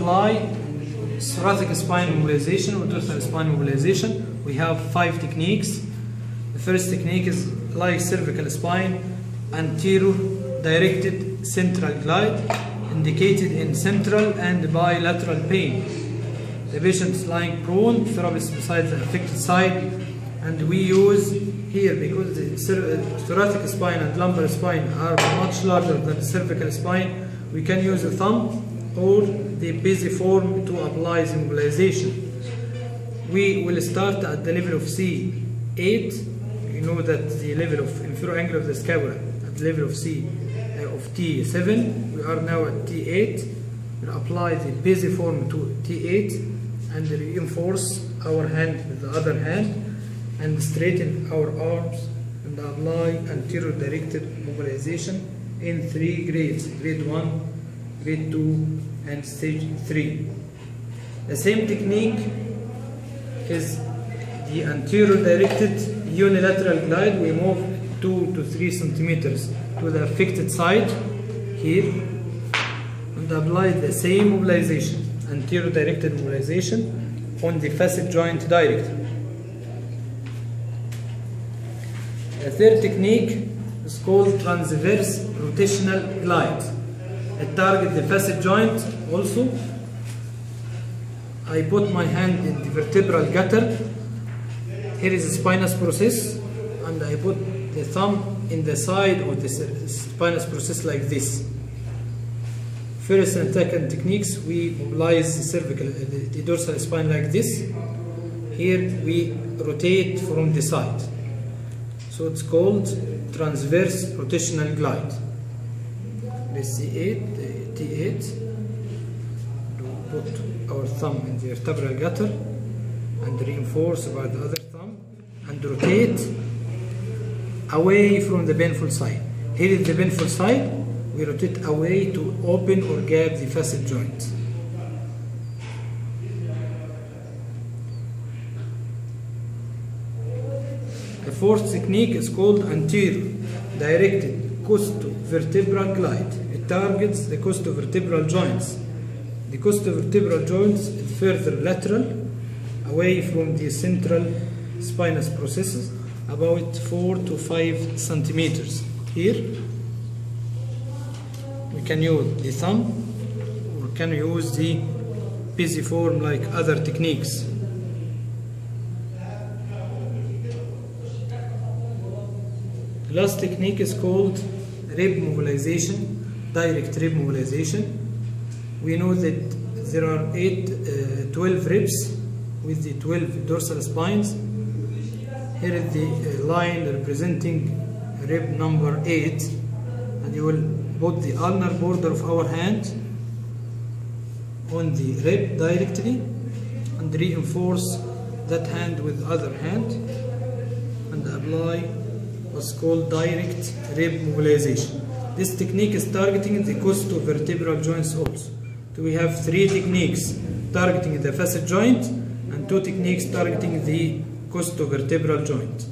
apply thoracic spine mobilization or dorsal spine mobilization, we have 5 techniques. The first technique is like cervical spine, anterior directed central glide, indicated in central and bilateral pain. The patient is lying prone, therapist beside the affected side, and we use here, because the thoracic spine and lumbar spine are much larger than the cervical spine, we can use the thumb or the pisiform to apply the mobilization. We will start at the level of C8. You know that the level of inferior angle of the scapula at the level of of T7. We are now at T8. We'll apply the pisiform to T8 and reinforce our hand with the other hand and straighten our arms and apply anterior directed mobilization in 3 grades: grade 1, grade 2 and stage 3. The same technique is the anterior directed unilateral glide. We move 2 to 3 centimeters to the affected side here and apply the same mobilization, anterior directed mobilization on the facet joint directly. The third technique is called transverse rotational glide. It targets the facet joint also. I put my hand in the vertebral gutter. Here is the spinous process, and I put the thumb in the side of the spinous process like this. First and second techniques, we mobilize the cervical, the dorsal spine like this. Here we rotate from the side. So it's called transverse rotational glide. Let's see T8. Put our thumb in the vertebral gutter and reinforce by the other thumb and rotate away from the painful side. Here is the painful side. We rotate away to open or gap the facet joint. The fourth technique is called anterior directed costovertebral glide. It targets the costovertebral joints. The costovertebral joints is further lateral away from the central spinous processes, about 4 to 5 centimeters. Here we can use the thumb or can use the pisiform like other techniques. The last technique is called rib mobilization, direct rib mobilization. We know that there are 12 ribs with the 12 dorsal spines. Here is the line representing rib number 8, and you will put the ulnar border of our hand on the rib directly and reinforce that hand with the other hand and apply what's called direct rib mobilization. This technique is targeting the costovertebral joints also. So we have 3 techniques targeting the facet joint and 2 techniques targeting the costovertebral joint.